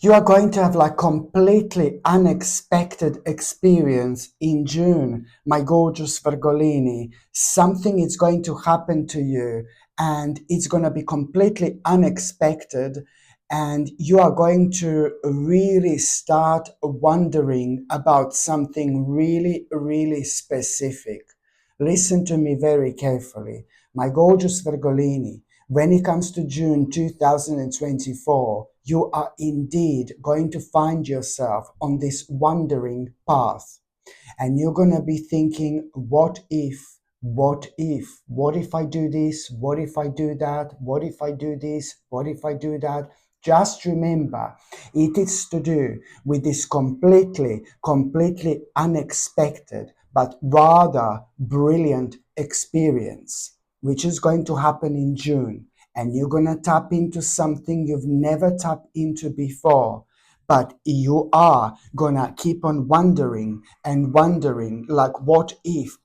You are going to have like completely unexpected experience in June, my gorgeous Virgolini. Something is going to happen to you and it's going to be completely unexpected, and you are going to really start wondering about something really, really specific. Listen to me very carefully, my gorgeous Virgolini. When it comes to June 2024, you are indeed going to find yourself on this wandering path. And you're going to be thinking, what if? What if I do this? What if I do that? What if I do this? What if I do that? Just remember, it is to do with this completely unexpected, but rather brilliant experience, which is going to happen in June. And you're going to tap into something you've never tapped into before. But you are gonna keep on wondering and wondering, like, what if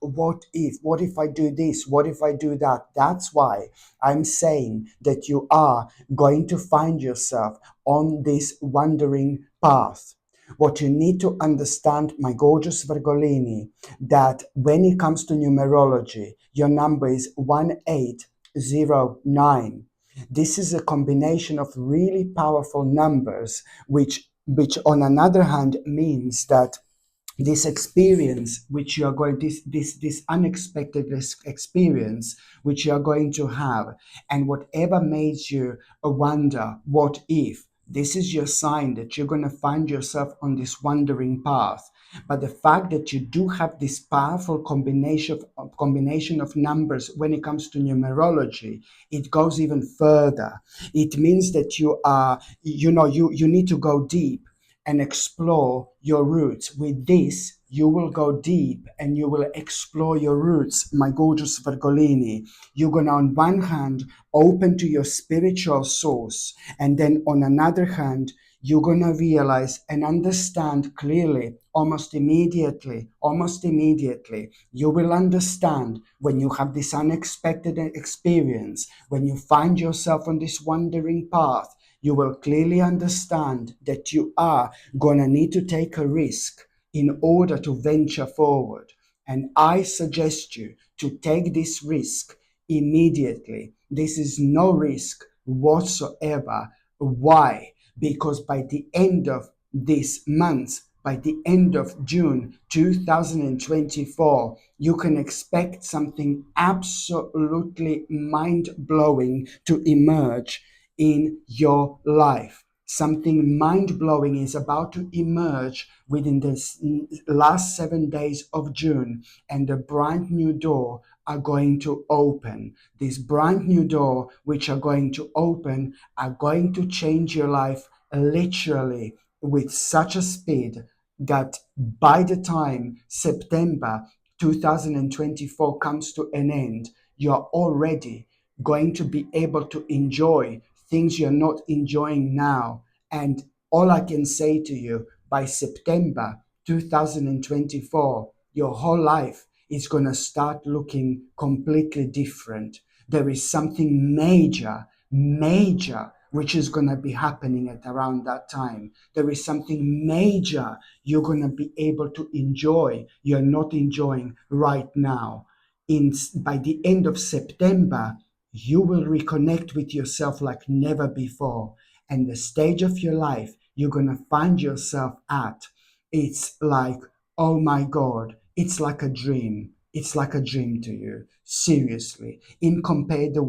I do this? What if I do that? That's why I'm saying that you are going to find yourself on this wandering path. What you need to understand, my gorgeous Virgolini, that when it comes to numerology, your number is 1809. This is a combination of really powerful numbers, which on another hand means that this experience which you are going this unexpected experience which you are going to have, and whatever made you wonder what if, this is your sign that you're going to find yourself on this wandering path. But the fact that you do have this powerful combination of numbers when it comes to numerology, it goes even further. It means that you are, you need to go deep and explore your roots. With this, you will go deep and you will explore your roots, my gorgeous Virgolini. You're going to, on one hand, open to your spiritual source, and then on another hand, you're going to realize and understand clearly, almost immediately, you will understand when you have this unexpected experience, when you find yourself on this wandering path, you will clearly understand that you are going to need to take a risk in order to venture forward. And I suggest you to take this risk immediately. This is no risk whatsoever. Why? Because by the end of this month, by the end of June 2024, you can expect something absolutely mind blowing to emerge in your life. Something mind blowing is about to emerge within the last 7 days of June, and a brand new door are going to open. This brand new door, which are going to open, are going to change your life literally with such a speed that by the time September 2024 comes to an end, you're already going to be able to enjoy things you're not enjoying now. And all I can say to you, by September 2024, your whole life is going to start looking completely different. There is something major, which is going to be happening at around that time. There is something major you're going to be able to enjoy, you're not enjoying right now. By the end of September, you will reconnect with yourself like never before. And the stage of your life you're going to find yourself at, it's like, oh my God, it's like a dream. It's like a dream to you, seriously, in compared to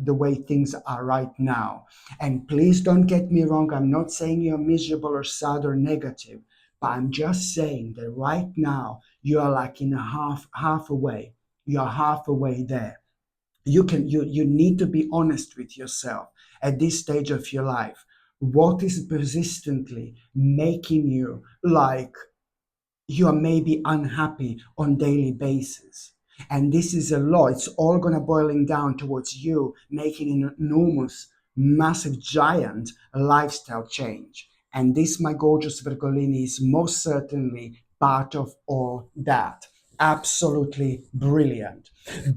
the way things are right now. And please don't get me wrong, I'm not saying you're miserable or sad or negative, but I'm just saying that right now you are like in a halfway. You're halfway there. You need to be honest with yourself at this stage of your life. What is persistently making you like you are maybe unhappy on daily basis? And this is a lot. It's all going to boiling down towards you making an enormous, massive, giant lifestyle change. And this, my gorgeous Virgolini, is most certainly part of all that. Absolutely brilliant.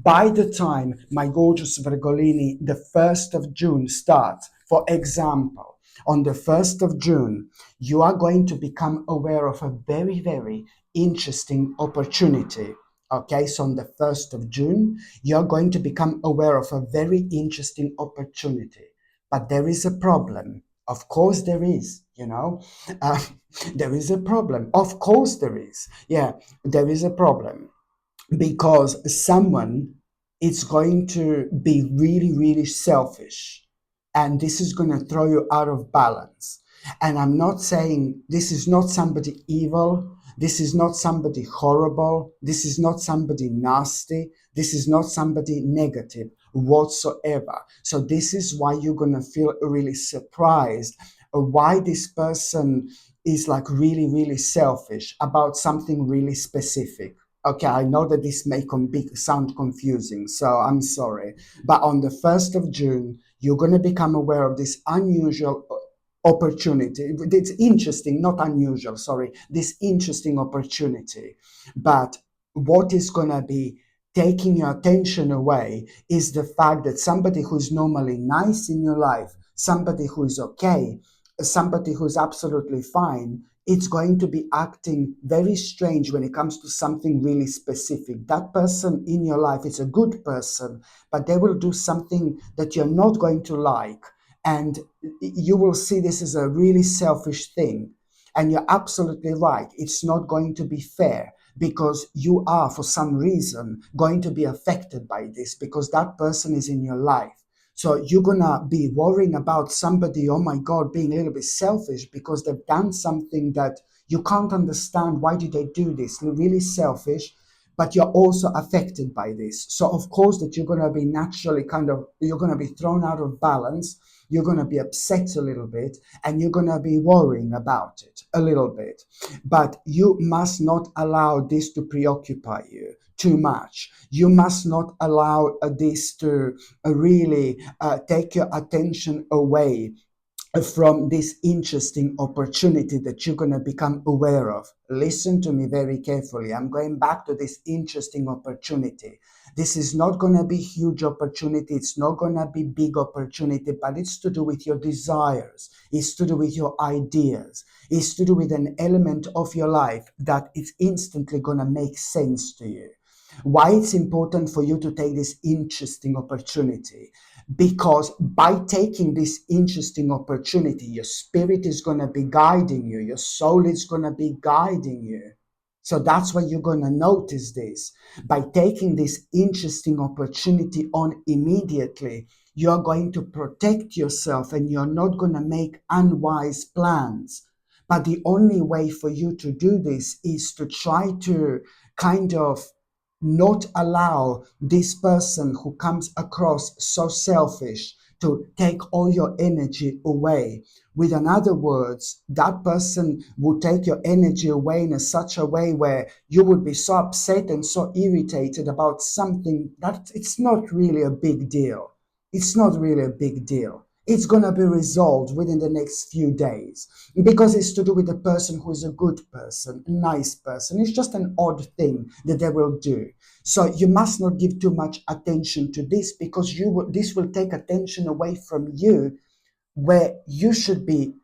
By the time, my gorgeous Virgolini, the 1st of June starts, for example, On the 1st of June, you are going to become aware of a very, very interesting opportunity. Okay, so on the 1st of June, you're going to become aware of a very interesting opportunity. But there is a problem. Of course, there is, Uh, there is a problem. Of course, there is. Yeah, there is a problem because someone is going to be really, really selfish, and this is going to throw you out of balance. And I'm not saying this is not somebody evil, this is not somebody horrible, this is not somebody nasty, this is not somebody negative whatsoever. So this is why you're going to feel really surprised why this person is like really, really selfish about something really specific. Okay, I know that this may sound confusing, so I'm sorry. But on the 1st of June, you're going to become aware of this unusual opportunity. It's interesting, not unusual, sorry, this interesting opportunity. But what is going to be taking your attention away is the fact that somebody who's normally nice in your life, somebody who is okay, somebody who's absolutely fine, it's going to be acting very strange when it comes to something really specific. That person in your life is a good person, but they will do something that you're not going to like. And you will see this as a really selfish thing. And you're absolutely right. It's not going to be fair because you are, for some reason, going to be affected by this because that person is in your life. So you're gonna be worrying about somebody, oh my God, being a little bit selfish because they've done something that you can't understand. Why did they do this? Really selfish, but you're also affected by this. So of course that you're gonna be naturally you're gonna be thrown out of balance. You're gonna be upset a little bit, and you're gonna be worrying about it a little bit. But you must not allow this to preoccupy you too much. You must not allow this to really take your attention away from this interesting opportunity that you're going to become aware of. Listen to me very carefully. I'm going back to this interesting opportunity. This is not going to be huge opportunity. It's not going to be big opportunity, but it's to do with your desires. It's to do with your ideas. It's to do with an element of your life that is instantly going to make sense to you. Why it's important for you to take this interesting opportunity? Because by taking this interesting opportunity, your spirit is going to be guiding you, your soul is going to be guiding you. So that's why you're going to notice this. By taking this interesting opportunity on immediately, you're going to protect yourself and you're not going to make unwise plans. But the only way for you to do this is to try to kind of not allow this person who comes across so selfish to take all your energy away. With another words, that person will take your energy away in such a way where you would be so upset and so irritated about something that it's not really a big deal. It's not really a big deal. It's going to be resolved within the next few days because it's to do with a person who is a good person, a nice person. It's just an odd thing that they will do. So you must not give too much attention to this because this will take attention away from you where you should be,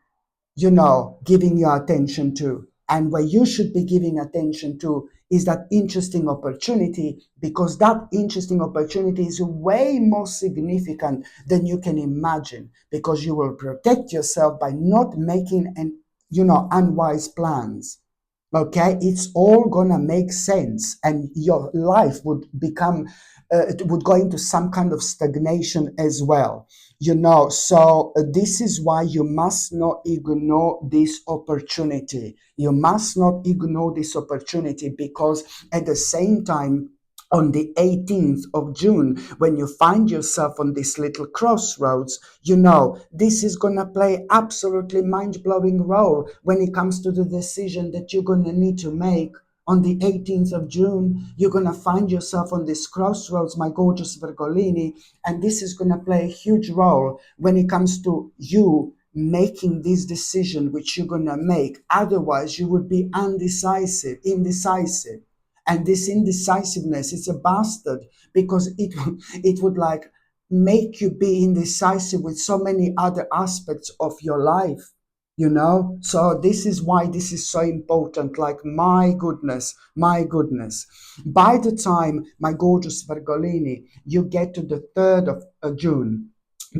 giving your attention to. And where you should be giving attention to is that interesting opportunity, because that interesting opportunity is way more significant than you can imagine, because you will protect yourself by not making unwise plans. Okay, it's all gonna make sense, and your life would become it would go into some kind of stagnation as well. So this is why you must not ignore this opportunity. You must not ignore this opportunity, because at the same time, on the 18th of June, when you find yourself on this little crossroads, this is going to play absolutely mind-blowing role when it comes to the decision that you're going to need to make. On the 18th of June, you're going to find yourself on this crossroads, my gorgeous Virgolini, and this is going to play a huge role when it comes to you making this decision which you're going to make. Otherwise, you would be indecisive. And this indecisiveness is a bastard, because it would like make you be indecisive with so many other aspects of your life, you know. So this is why this is so important. Like, my goodness, my goodness, by the time, my gorgeous Virgolini, you get to the 3rd of June,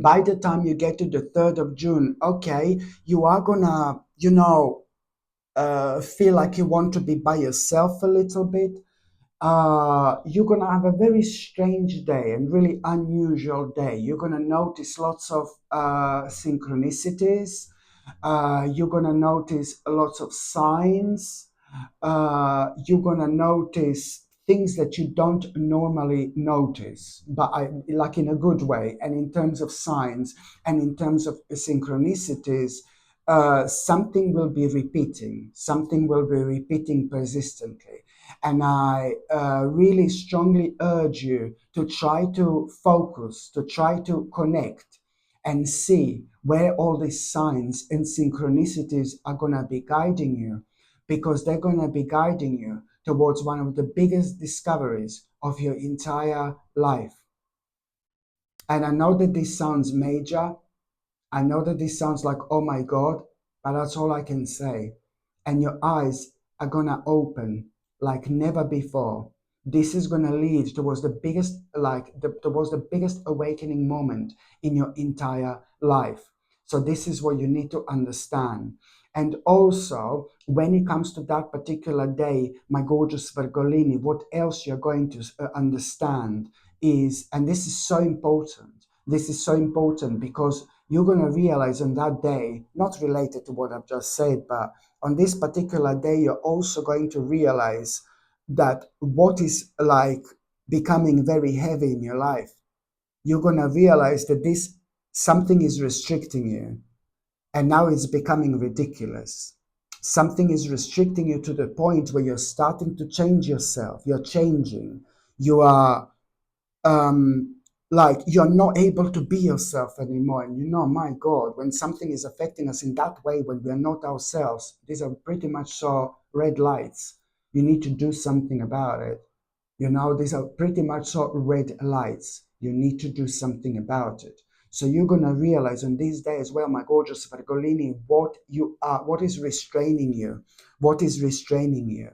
by the time you get to the 3rd of June, okay, you are gonna, feel like you want to be by yourself a little bit. You're gonna have a very strange day and really unusual day. You're gonna notice lots of synchronicities. You're gonna notice lots of signs. You're gonna notice things that you don't normally notice, but like in a good way. And in terms of signs and in terms of synchronicities, something will be repeating. Something will be repeating persistently. And I really strongly urge you to try to focus, to try to connect and see where all these signs and synchronicities are going to be guiding you, because they're going to be guiding you towards one of the biggest discoveries of your entire life. And I know that this sounds major. I know that this sounds like, oh my God, but that's all I can say. And your eyes are going to open like never before. This is going to lead towards the biggest, towards the biggest awakening moment in your entire life. So this is what you need to understand. And also, when it comes to that particular day, my gorgeous Virgolini, what else you're going to understand is, and this is so important because you're going to realize on that day, not related to what I've just said, but on this particular day, you're also going to realize that what is like becoming very heavy in your life, you're going to realize that this something is restricting you, and now it's becoming ridiculous. Something is restricting you to the point where you're starting to change yourself. You're changing. You are like, you're not able to be yourself anymore. And my God, when something is affecting us in that way, when we are not ourselves, these are pretty much so red lights. You need to do something about it. These are pretty much so red lights. You need to do something about it. So you're gonna realize on these days, well, my gorgeous Virgolini, what is restraining you, what is restraining you.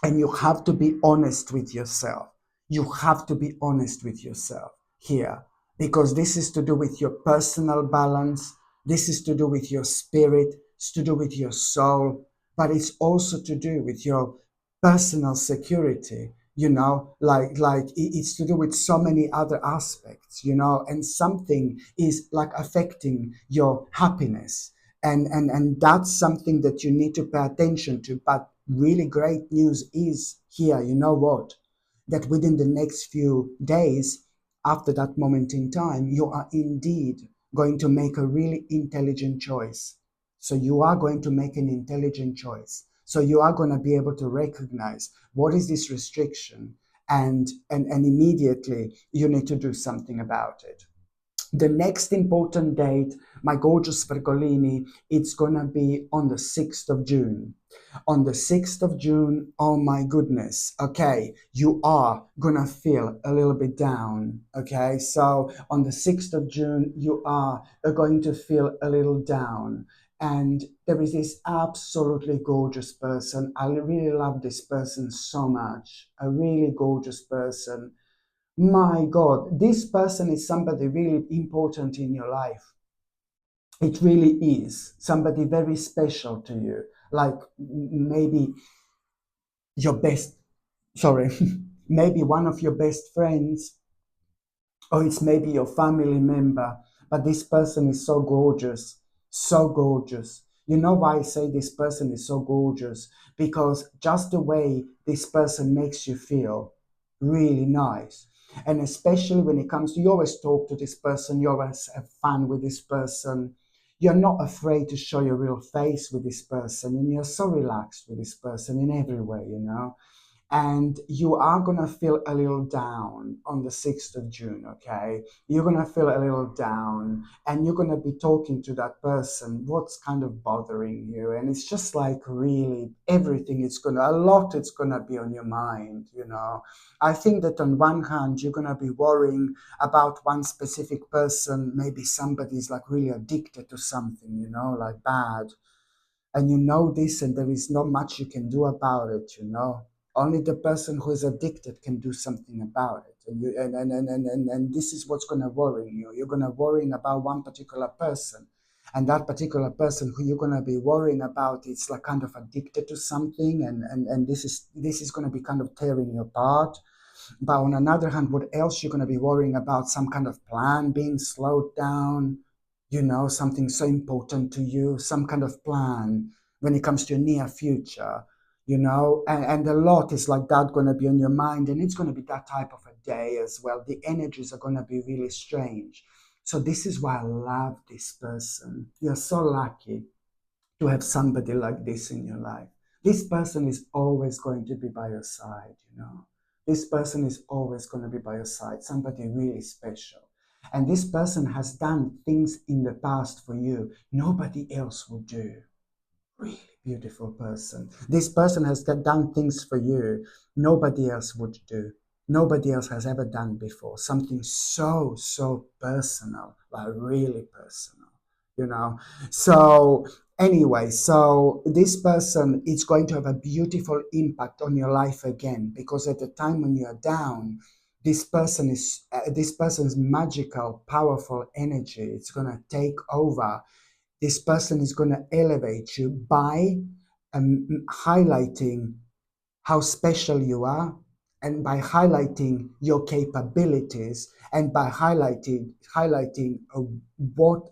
And you have to be honest with yourself. You have to be honest with yourself here, because this is to do with your personal balance. This is to do with your spirit. It's to do with your soul, but it's also to do with your personal security. It's to do with so many other aspects. And something is like affecting your happiness, and that's something that you need to pay attention to. But really great news is here, you know what, that within the next few days, after that moment in time, you are indeed going to make a really intelligent choice. So you are going to make an intelligent choice. So you are going to be able to recognize what is this restriction, and immediately you need to do something about it. The next important date, my gorgeous Virgolini, it's gonna be on the 6th of June. On the 6th of June, oh my goodness, okay, you are gonna feel a little bit down, okay? So on the 6th of June, you are going to feel a little down. And there is this absolutely gorgeous person. I really love this person so much. A really gorgeous person. My God, this person is somebody really important in your life. It really is somebody very special to you. Like maybe your best, sorry, maybe one of your best friends, or it's maybe your family member. But this person is so gorgeous, so gorgeous. You know why I say this person is so gorgeous? Because just the way this person makes you feel really nice. And especially when it comes to, you always talk to this person, you always have fun with this person. You're not afraid to show your real face with this person, and you're so relaxed with this person in every way. and you are going to feel a little down on the 6th of June, okay? You're going to feel a little down, and you're going to be talking to that person, what's kind of bothering you. And it's just like really everything is going to, a lot it's going to be on your mind, you know. I think that on one hand, you're going to be worrying about one specific person. Maybe somebody's like really addicted to something, you know, like bad, and you know this, and there is not much you can do about it, you know. Only the person who is addicted can do something about it. And you and this is what's going to worry you. You're going to worrying about one particular person, and that particular person who you're going to be worrying about is like kind of addicted to something, and this is going to be kind of tearing you apart. But on another hand, what else you're going to be worrying about? Some kind of plan being slowed down, you know, something so important to you, some kind of plan when it comes to your near future, you know, and a lot is like that going to be on your mind, and it's going to be that type of a day as well. The energies are going to be really strange. So this is why I love this person. You're so lucky to have somebody like this in your life. This person is always going to be by your side, you know. This person is always going to be by your side, somebody really special. And this person has done things in the past for you nobody else would do. Really beautiful person. This person has done things for you nobody else would do. Nobody else has ever done before. Something so, so personal, like really personal, you know. So, anyway, so this person is going to have a beautiful impact on your life again, because at the time when you're down, this person's magical, powerful energy, it's going to take over. This person is going to elevate you by highlighting how special you are, and by highlighting your capabilities, and by highlighting what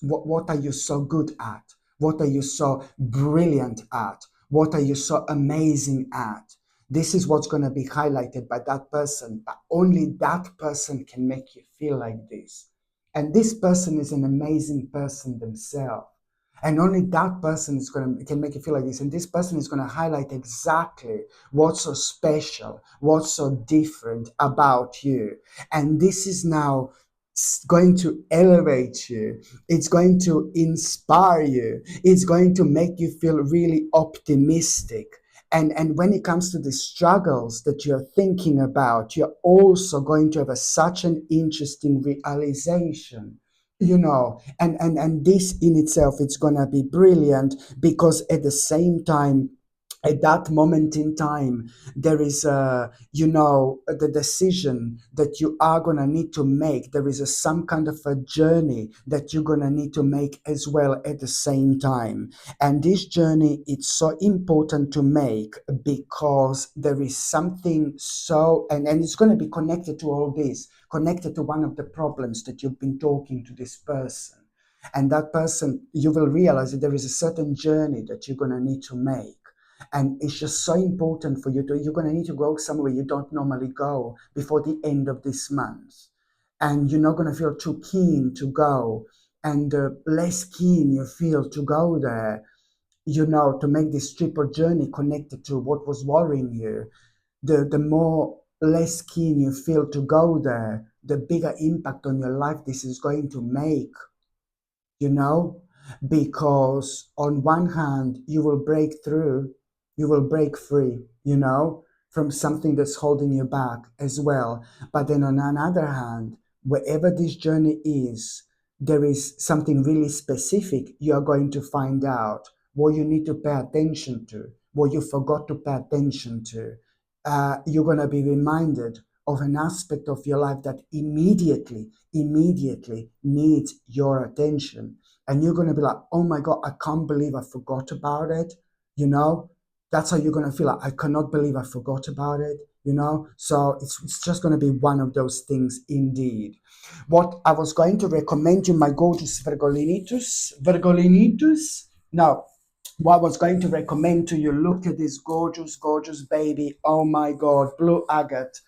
what are you so good at, what are you so brilliant at, what are you so amazing at. This is what's going to be highlighted by that person, but only that person can make you feel like this. And this person is an amazing person themselves, and only that person is going to can make you feel like this, and this person is going to highlight exactly what's so special, what's so different about you. And this is now going to elevate you, it's going to inspire you, it's going to make you feel really optimistic. And when it comes to the struggles that you're thinking about, you're also going to have such an interesting realization, you know. And this in itself, it's gonna be brilliant, because at the same time, at that moment in time, there is you know, the decision that you are going to need to make. There is some kind of a journey that you're going to need to make as well at the same time. And this journey, it's so important to make, because there is something so, and it's going to be connected to all this, connected to one of the problems that you've been talking to this person. And that person, you will realize that there is a certain journey that you're going to need to make. And it's just so important for you to, you're going to need to go somewhere you don't normally go before the end of this month. And you're not going to feel too keen to go. And the less keen you feel to go there, you know, to make this trip or journey connected to what was worrying you, the more less keen you feel to go there, the bigger impact on your life this is going to make, you know. Because on one hand, you will break through, you will break free, you know, from something that's holding you back as well. But then on another hand, wherever this journey is, there is something really specific you are going to find out, what you need to pay attention to, what you forgot to pay attention to. You're going to be reminded of an aspect of your life that immediately needs your attention. And you're going to be like, oh my God, I can't believe I forgot about it. You know, that's how you're going to feel like, I cannot believe I forgot about it. You know, so it's just going to be one of those things indeed. What I was going to recommend you, my gorgeous Virgolinitus. Now, what I was going to recommend to you, look at this gorgeous, gorgeous baby. Oh my God, blue agate.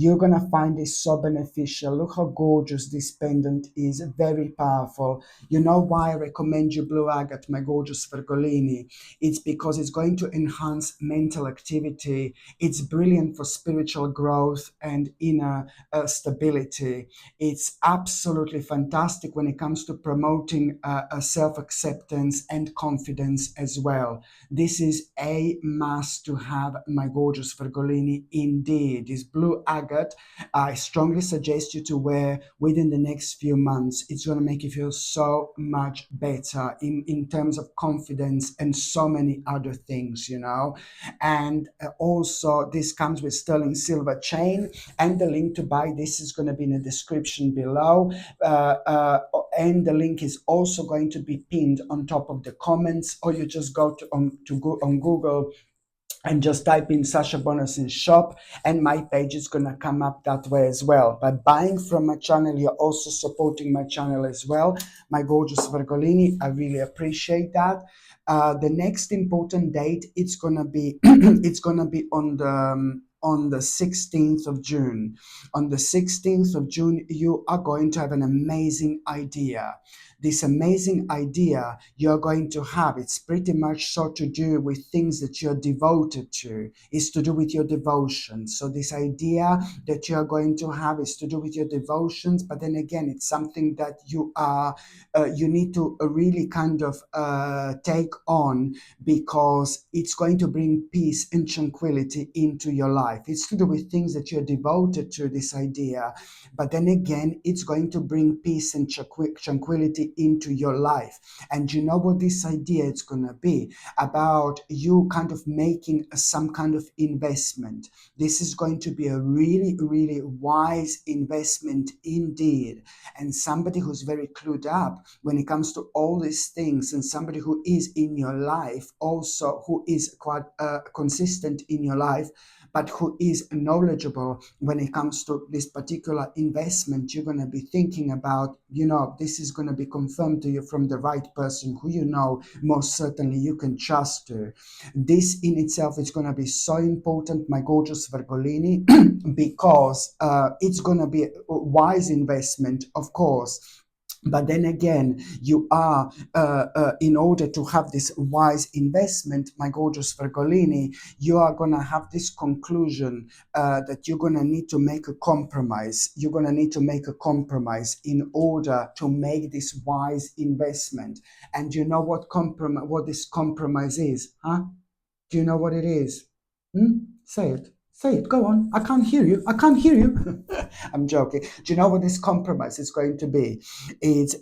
You're going to find this so beneficial. Look how gorgeous this pendant is, very powerful. You know why I recommend you blue agate, my gorgeous Virgolini? It's because it's going to enhance mental activity. It's brilliant for spiritual growth and inner stability. It's absolutely fantastic when it comes to promoting self-acceptance and confidence as well. This is a must to have, my gorgeous Virgolini, indeed. This blue agate, I strongly suggest you to wear within the next few months. It's going to make you feel so much better in terms of confidence and so many other things, you know. And also, this comes with sterling silver chain, and the link to buy this is going to be in the description below. And the link is also going to be pinned on top of the comments, or you just go on Google and just type in Sasha Bonas's shop, and my page is going to come up that way as well. By buying from my channel, you're also supporting my channel as well, my gorgeous Virgolini. I really appreciate that. The next important date, it's gonna be it's gonna be on the 16th of June. On the 16th of June, you are going to have an amazing idea. This amazing idea you're going to have, it's pretty much so to do with things that you're devoted to. It's to do with your devotions. So this idea that you're going to have is to do with your devotions, but then again, it's something that you need to really kind of take on, because it's going to bring peace and tranquility into your life. It's to do with things that you're devoted to, this idea, but then again, it's going to bring peace and tranquility into your life. And you know what this idea is going to be about? You kind of making some kind of investment. This is going to be a really, really wise investment indeed. And somebody who's very clued up when it comes to all these things, and somebody who is in your life also, who is quite consistent in your life, but who is knowledgeable when it comes to this particular investment, you're going to be thinking about, this is going to be confirmed to you from the right person who most certainly you can trust to. This in itself is going to be so important, my gorgeous Virgolini, because it's going to be a wise investment, of course. But then again, you are, in order to have this wise investment, my gorgeous Virgolini, you are going to have this conclusion that you're going to need to make a compromise. You're going to need to make a compromise in order to make this wise investment. And you know what this compromise is, huh? Do you know what it is? Say it. Say it. Go on. I can't hear you. I can't hear you. I'm joking. Do you know what this compromise is going to be? It's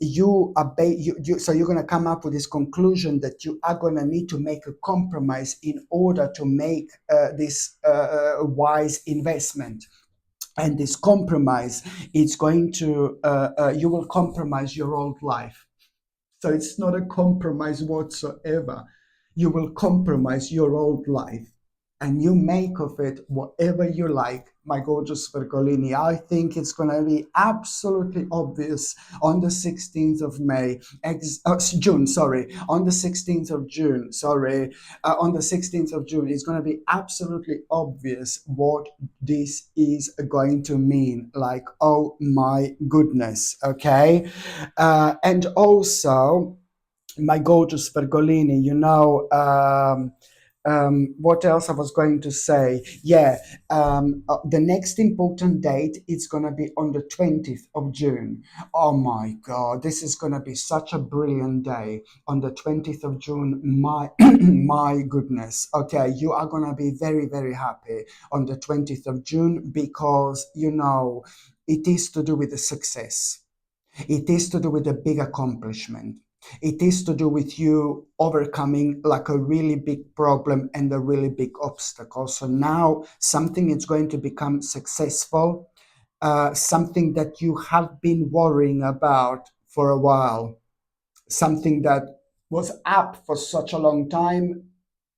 so you're going to come up with this conclusion that you are going to need to make a compromise in order to make this wise investment. And this compromise, it's going to you will compromise your old life. So it's not a compromise whatsoever. You will compromise your old life, and you make of it whatever you like, my gorgeous Virgolini. I think it's going to be absolutely obvious on the 16th of June, on the 16th of June, on the 16th of June, it's going to be absolutely obvious what this is going to mean. Like, oh my goodness, okay? And also, my gorgeous Virgolini, what else I was going to say? Yeah, the next important date is going to be on the 20th of June. Oh my God, this is going to be such a brilliant day on the 20th of June. My, my goodness. Okay, you are going to be very, very happy on the 20th of June, because, it is to do with the success. It is to do with a big accomplishment. It is to do with you overcoming like a really big problem and a really big obstacle. So now something is going to become successful, something that you have been worrying about for a while, something that was up for such a long time,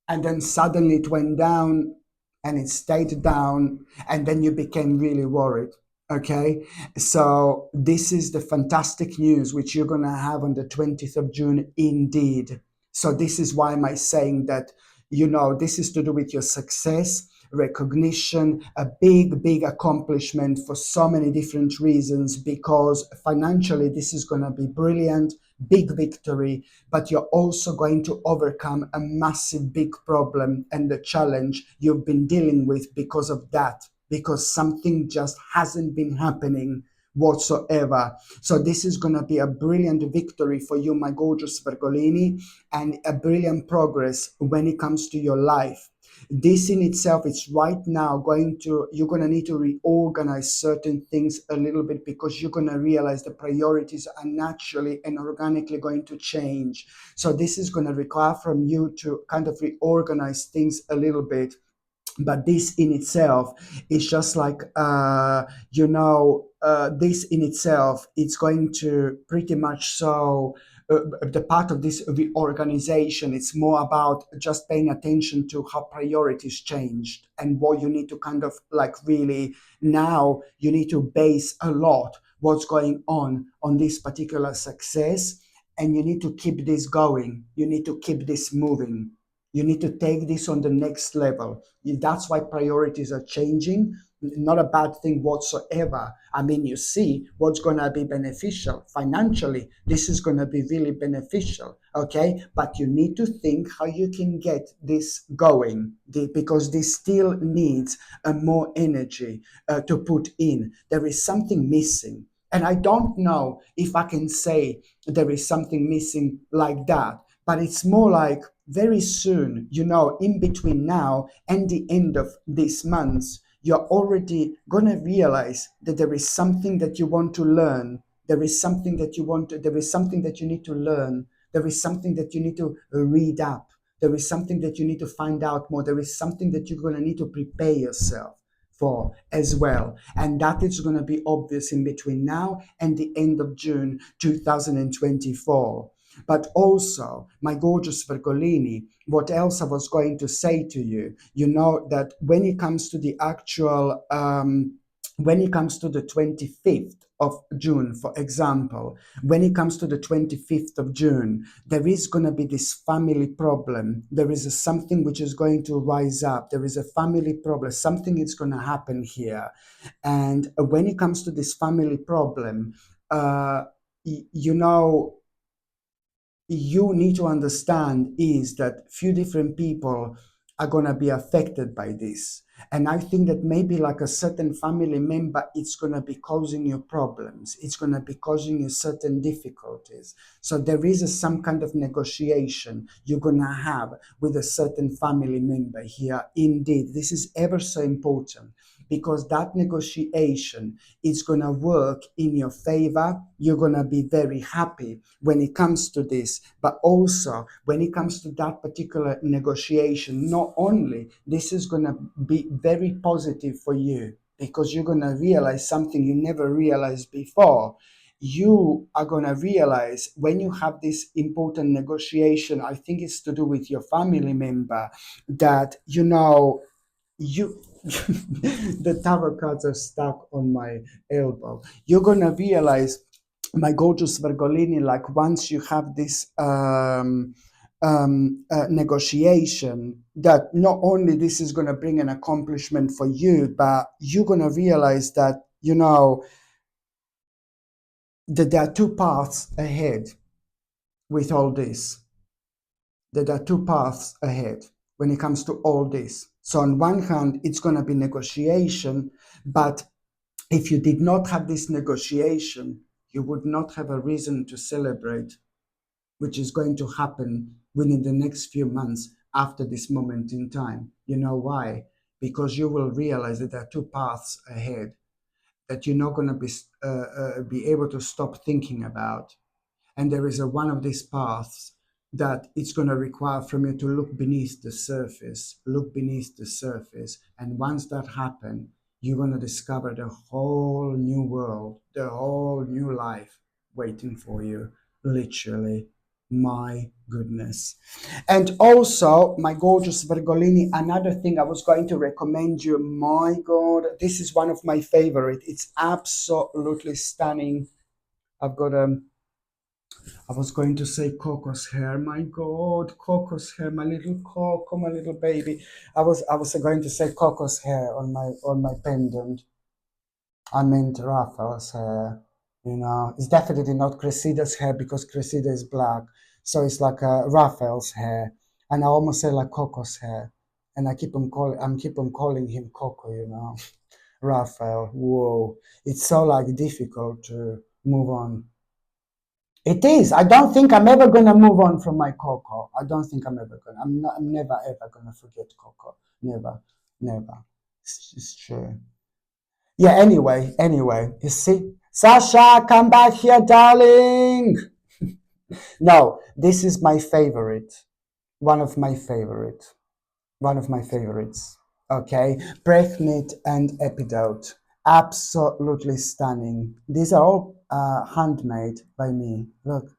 and then suddenly it went down, and it stayed down, and then you became really worried. Okay, so this is the fantastic news which you're going to have on the 20th of June indeed. So this is why am I saying that, this is to do with your success, recognition, a big, big accomplishment for so many different reasons, because financially this is going to be brilliant, big victory, but you're also going to overcome a massive, big problem and the challenge you've been dealing with because of that, because something just hasn't been happening whatsoever. So this is going to be a brilliant victory for you, my gorgeous Virgolini, and a brilliant progress when it comes to your life. This in itself is right now you're going to need to reorganize certain things a little bit, because you're going to realize the priorities are naturally and organically going to change. So this is going to require from you to kind of reorganize things a little bit. But this in itself is just like this in itself, it's going to pretty much the part of this reorganization, it's more about just paying attention to how priorities changed and what you need to kind of like really now you need to base a lot what's going on this particular success, and you need to keep this going, you need to keep this moving, you need to take this on the next level. That's why priorities are changing. Not a bad thing whatsoever. I mean, you see what's going to be beneficial financially. This is going to be really beneficial. Okay. But you need to think how you can get this going, because this still needs more energy to put in. There is something missing. And I don't know if I can say there is something missing like that, but it's more like very soon, in between now and the end of this month, you're already going to realize that there is something that you want to learn. There is something that you need to learn. There is something that you need to read up. There is something that you need to find out more. There is something that you're going to need to prepare yourself for as well. And that is going to be obvious in between now and the end of June 2024. But also, my gorgeous Virgolini, what else I was going to say to you, that when it comes to the actual, when it comes to the 25th of June, for example, when it comes to the 25th of June, there is going to be this family problem. There is something which is going to rise up. There is a family problem. Something is going to happen here. And when it comes to this family problem, you know, you need to understand is that few different people are going to be affected by this. And I think that maybe like a certain family member, it's going to be causing you problems. It's going to be causing you certain difficulties. So there is some kind of negotiation you're going to have with a certain family member here. Indeed, this is ever so important, because that negotiation is going to work in your favor. You're going to be very happy when it comes to this, but also when it comes to that particular negotiation, not only this is going to be very positive for you, because you're going to realize something you never realized before. You are going to realize when you have this important negotiation, I think it's to do with your family member, that you the tarot cards are stuck on my elbow. You're gonna realize, my gorgeous Virgolini, like once you have this negotiation, that not only this is going to bring an accomplishment for you, but you're going to realize that that there are two paths ahead with all this. That there are two paths ahead when it comes to all this. So on one hand, it's going to be negotiation, but if you did not have this negotiation, you would not have a reason to celebrate, which is going to happen within the next few months after this moment in time. You know why? Because you will realize that there are two paths ahead that you're not going to be able to stop thinking about. And there is one of these paths that it's going to require from you to look beneath the surface, and once that happens, you're going to discover the whole new world, the whole new life waiting for you, literally. My goodness. And also, my gorgeous Virgolini, another thing I was going to recommend you, my God, this is one of my favorite. It's absolutely stunning. I've got I was going to say Coco's hair. My God, Coco's hair, my little Coco, my little baby. I was going to say Coco's hair on my pendant. I meant Raphael's hair. It's definitely not Cressida's hair because Cressida is black. So it's like Raphael's hair. And I almost say like Coco's hair. And keep on calling him Coco. Raphael. Whoa. It's so like difficult to move on. It is. I don't think I'm ever gonna move on from my Coco. I don't think I'm ever gonna. I'm never ever gonna forget Coco. Never, never. It's true. Yeah, anyway, you see, Sasha, come back here, darling. No, this is my favorite. One of my favorite. One of my favorites. Okay, Pregnant and Epidote. Absolutely stunning. These are all handmade by me. Look,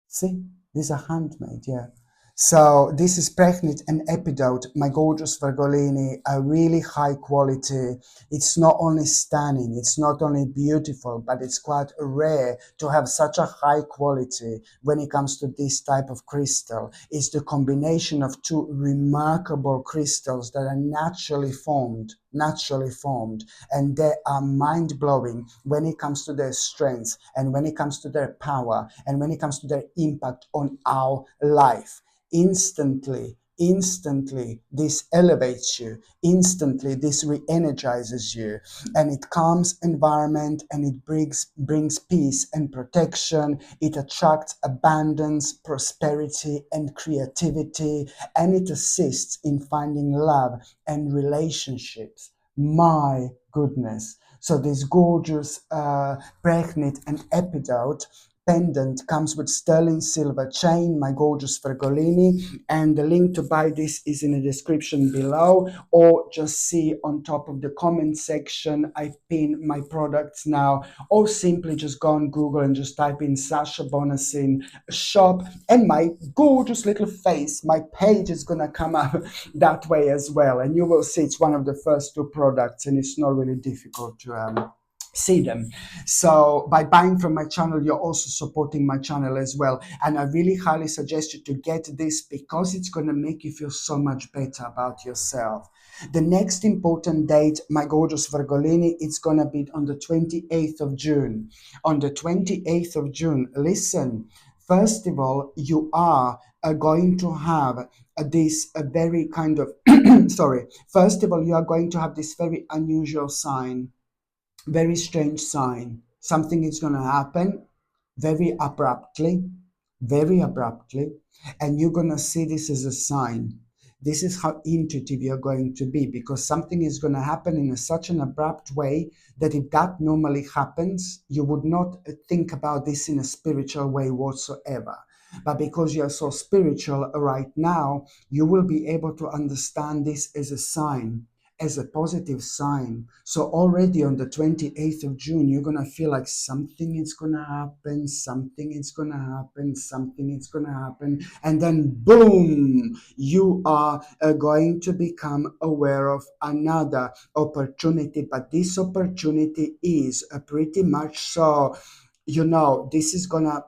see, these are handmade, yeah. So this is Pregnant and Epidote, my gorgeous Virgolini, a really high quality. It's not only stunning, it's not only beautiful, but it's quite rare to have such a high quality when it comes to this type of crystal. It's the combination of two remarkable crystals that are naturally formed, and they are mind-blowing when it comes to their strengths and when it comes to their power and when it comes to their impact on our life. Instantly this elevates you, instantly this re-energizes you, and it calms environment, and it brings peace and protection. It attracts abundance, prosperity, and creativity, and it assists in finding love and relationships. My goodness. So this gorgeous Pregnant and Epidote pendant comes with sterling silver chain, my gorgeous Fergolini, and the link to buy this is in the description below, or just see on top of the comment section. I pin my products now, or simply just go on Google and just type in Sasha Bonasin shop, and my gorgeous little face, my page is gonna come up that way as well, and you will see it's one of the first two products, and it's not really difficult to see them. So by buying from my channel, you're also supporting my channel as well, and I really highly suggest you to get this because it's going to make you feel so much better about yourself. The next important date, my gorgeous Virgolini, it's going to be on the 28th of June. On the 28th of June, listen, first of all, you are going to have this very kind of sorry, first of all, you are going to have this very unusual sign, very strange sign. Something is going to happen very abruptly, very abruptly, and you're going to see this as a sign. This is how intuitive you're going to be, because something is going to happen in such an abrupt way that if that normally happens, you would not think about this in a spiritual way whatsoever. But because you're so spiritual right now, you will be able to understand this as a sign, as a positive sign. So already on the 28th of June, you're going to feel like something is going to happen, something is going to happen, something is going to happen. And then boom, you are going to become aware of another opportunity. But this opportunity is pretty much so, this is going to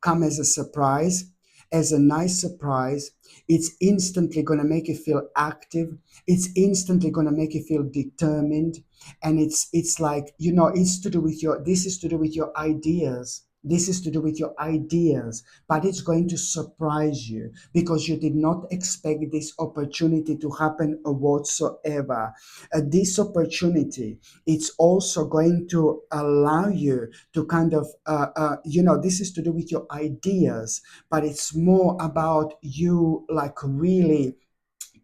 come as a surprise, as a nice surprise. It's instantly going to make you feel active. It's instantly going to make you feel determined. And it's like, it's to do with this is to do with your ideas. This is to do with your ideas, but it's going to surprise you because you did not expect this opportunity to happen whatsoever. This opportunity, it's also going to allow you to kind of, this is to do with your ideas, but it's more about you like really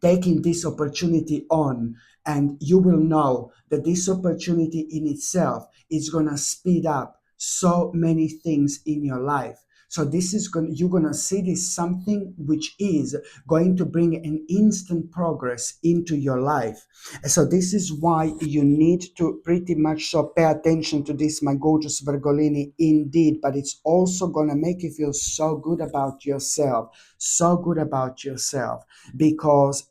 taking this opportunity on, and you will know that this opportunity in itself is going to speed up so many things in your life. So this is you're going to see this something which is going to bring an instant progress into your life. So this is why you need to pretty much so pay attention to this, my gorgeous Virgolini, indeed. But it's also going to make you feel so good about yourself, so good about yourself, because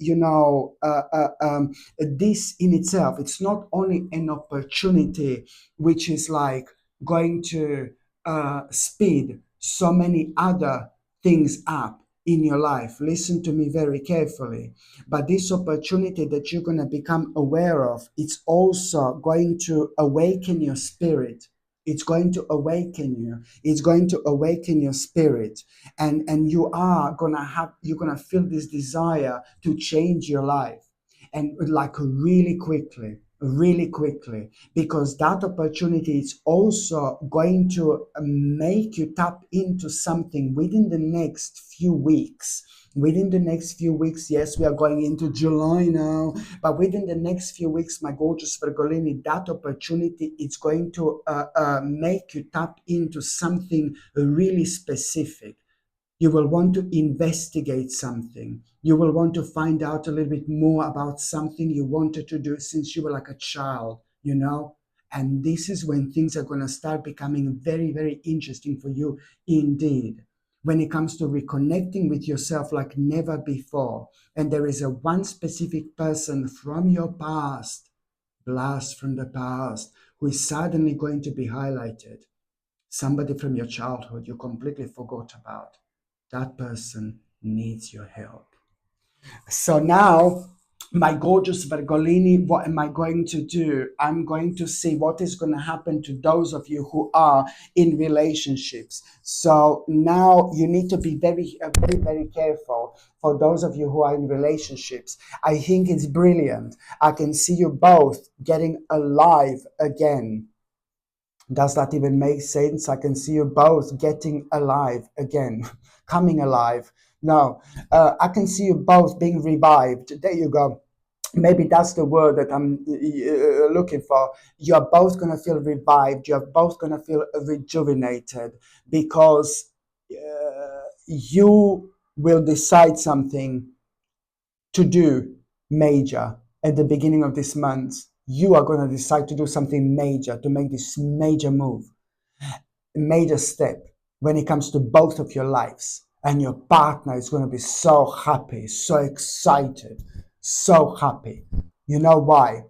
this in itself, it's not only an opportunity which is like going to speed so many other things up in your life. Listen to me very carefully. But this opportunity that you're going to become aware of, it's also going to awaken your spirit. It's going to awaken you. It's going to awaken your spirit. And you're gonna feel this desire to change your life. And like really quickly, because that opportunity is also going to make you tap into something within the next few weeks. Within the next few weeks, yes, we are going into July now, but within the next few weeks, my gorgeous Virgolini, that opportunity is going to make you tap into something really specific. You will want to investigate something. You will want to find out a little bit more about something you wanted to do since you were like a child, you know? And this is when things are going to start becoming very, very interesting for you indeed. When it comes to reconnecting with yourself like never before. And there is a one specific person from your past, blast from the past, who is suddenly going to be highlighted. Somebody from your childhood you completely forgot about. That person needs your help. So now, my gorgeous Virgolini, what am I going to do? I'm going to see what is going to happen to those of you who are in relationships. So now you need to be very careful for those of you who are in relationships. I think it's brilliant. I can see you both getting alive again. Does that even make sense? I can see you both getting alive again, coming alive. No, I can see you both being revived. There you go. Maybe that's the word that I'm looking for. You're both going to feel revived. You're both going to feel rejuvenated because you will decide something to do major at the beginning of this month. You are going to decide to do something major, to make this major move, major step when it comes to both of your lives. And your partner is going to be so happy, so excited, so happy. You know why?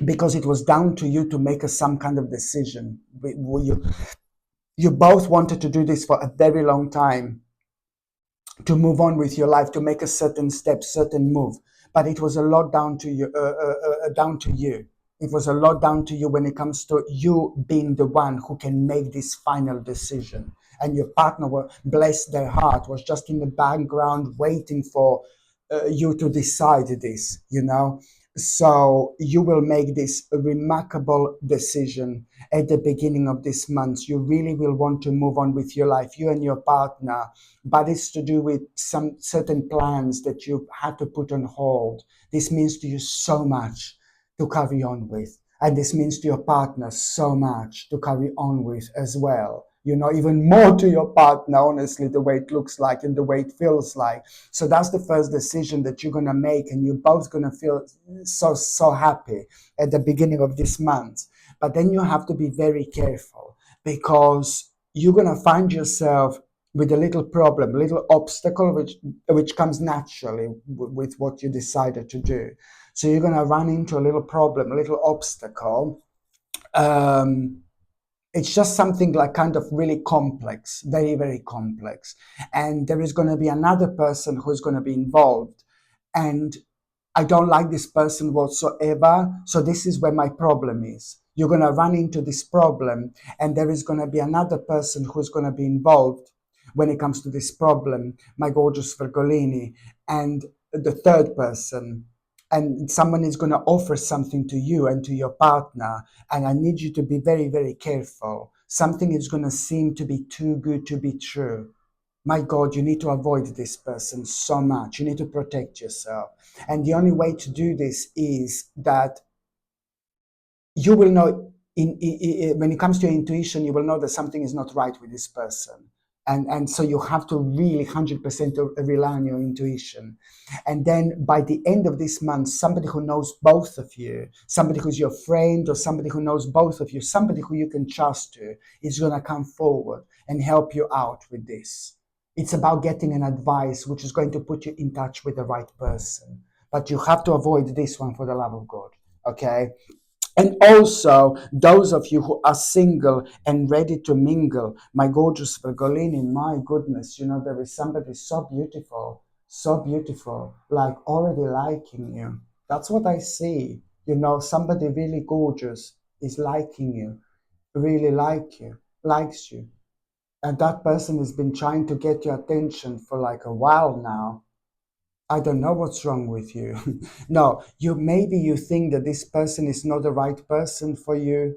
Because it was down to you to make some kind of decision. You both wanted to do this for a very long time, to move on with your life, to make a certain step, certain move. But it was a lot down to you. Down to you. It was a lot down to you when it comes to you being the one who can make this final decision. And your partner, bless their heart, was just in the background waiting for you to decide this, you know. So you will make this remarkable decision at the beginning of this month. You really will want to move on with your life, you and your partner, but it's to do with some certain plans that you had to put on hold. This means to you so much to carry on with. And this means to your partner so much to carry on with as well. You know, even more to your partner, honestly, the way it looks like and the way it feels like. So that's the first decision that you're going to make, and you're both going to feel so happy at the beginning of this month. But then you have to be very careful, because you're going to find yourself with a little problem, a little obstacle, which comes naturally with what you decided to do. So you're going to run into a little problem, a little obstacle. It's just something like kind of really complex, very complex. And there is going to be another person who's going to be involved. And I don't like this person whatsoever. So this is where my problem is. You're going to run into this problem, and there is going to be another person who's going to be involved when it comes to this problem, my gorgeous Virgolini, and the third person. And someone is going to offer something to you and to your partner. And I need you to be very careful. Something is going to seem to be too good to be true. My God, you need to avoid this person so much. You need to protect yourself. And the only way to do this is that you will know, when it comes to your intuition, you will know that something is not right with this person. And so you have to really 100% rely on your intuition. And then by the end of this month, somebody who knows both of you, somebody who's your friend or somebody who knows both of you, somebody who you can trust to, is going to come forward and help you out with this. It's about getting an advice which is going to put you in touch with the right person. But you have to avoid this one for the love of God. Okay? And also, those of you who are single and ready to mingle, my gorgeous Virgolini, my goodness, there is somebody so beautiful, like already liking you. That's what I see. Somebody really gorgeous is liking you, really likes you. And that person has been trying to get your attention for like a while now. I don't know what's wrong with you. No, maybe you think that this person is not the right person for you.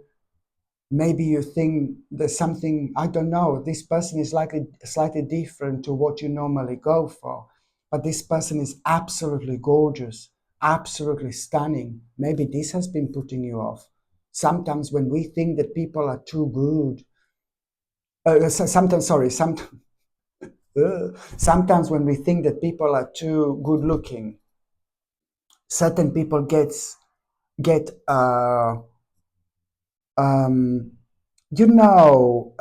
Maybe you think there's something, I don't know, this person is likely slightly different to what you normally go for. But this person is absolutely gorgeous, absolutely stunning. Maybe this has been putting you off. Sometimes when we think that people are too good, sometimes, sorry, sometimes when we think that people are too good looking, certain people get um, you know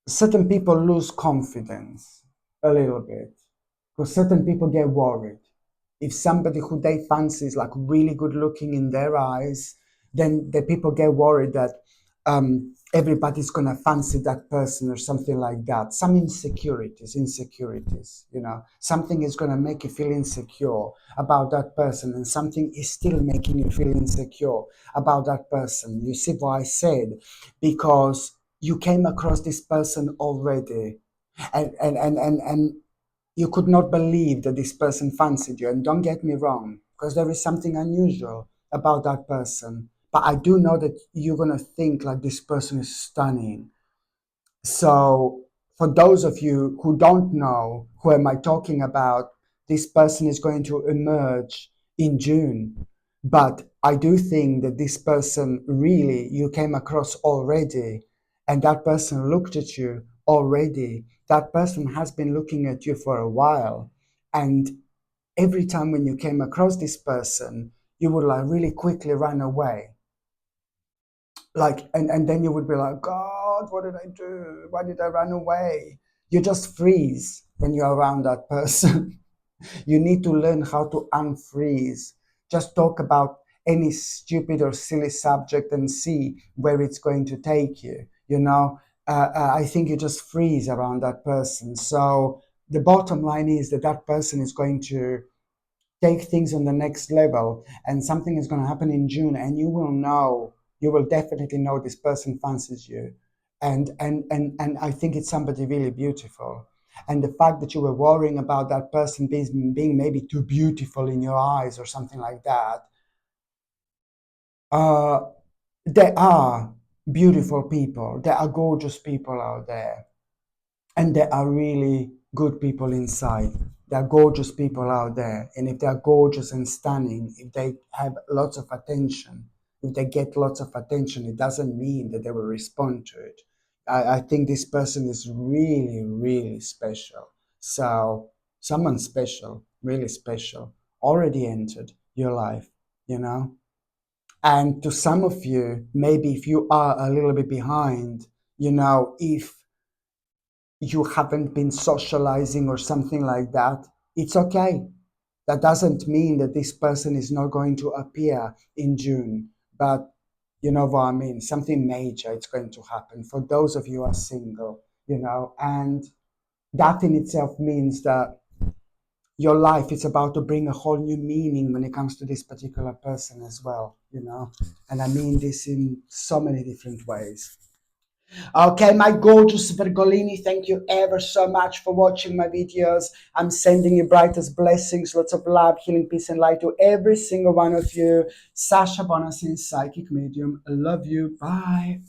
certain people lose confidence a little bit, because certain people get worried. If somebody who they fancy is like really good looking in their eyes, then the people get worried that everybody's gonna fancy that person or something like that. Some insecurities, something is gonna make you feel insecure about that person, and something is still making you feel insecure about that person. You see what I said? Because you came across this person already, and you could not believe that this person fancied you. And don't get me wrong, because there is something unusual about that person. But I do know that you're going to think like this person is stunning. So, for those of you who don't know who am I talking about, this person is going to emerge in June. But I do think that this person really you came across already, and that person looked at you already. That person has been looking at you for a while. And every time when you came across this person, you would like really quickly run away, like, and then you would be like, God, what did I do? Why did I run away? You just freeze when you're around that person. You need to learn how to unfreeze. Just talk about any stupid or silly subject and see where it's going to take you. I think you just freeze around that person. So the bottom line is that that person is going to take things on the next level, and something is going to happen in June, and you will definitely know this person fancies you. And I think it's somebody really beautiful. And the fact that you were worrying about that person being maybe too beautiful in your eyes or something like that, uh, there are beautiful people, there are gorgeous people out there, and there are really good people inside. There are gorgeous people out there. And if they're gorgeous and stunning, if they have lots of attention, if they get lots of attention, it doesn't mean that they will respond to it. I think this person is really, really special. So, someone special, really special, already entered your life, you know? And to some of you, maybe if you are a little bit behind, if you haven't been socializing or something like that, it's okay. That doesn't mean that this person is not going to appear in June, but you know what I mean? Something major is going to happen for those of you who are single, and that in itself means that your life is about to bring a whole new meaning when it comes to this particular person as well, and I mean this in so many different ways. Okay, my gorgeous Virgolini, thank you ever so much for watching my videos. I'm sending you brightest blessings, lots of love, healing, peace, and light to every single one of you. Sasha Bonasin, Psychic Medium. I love you. Bye.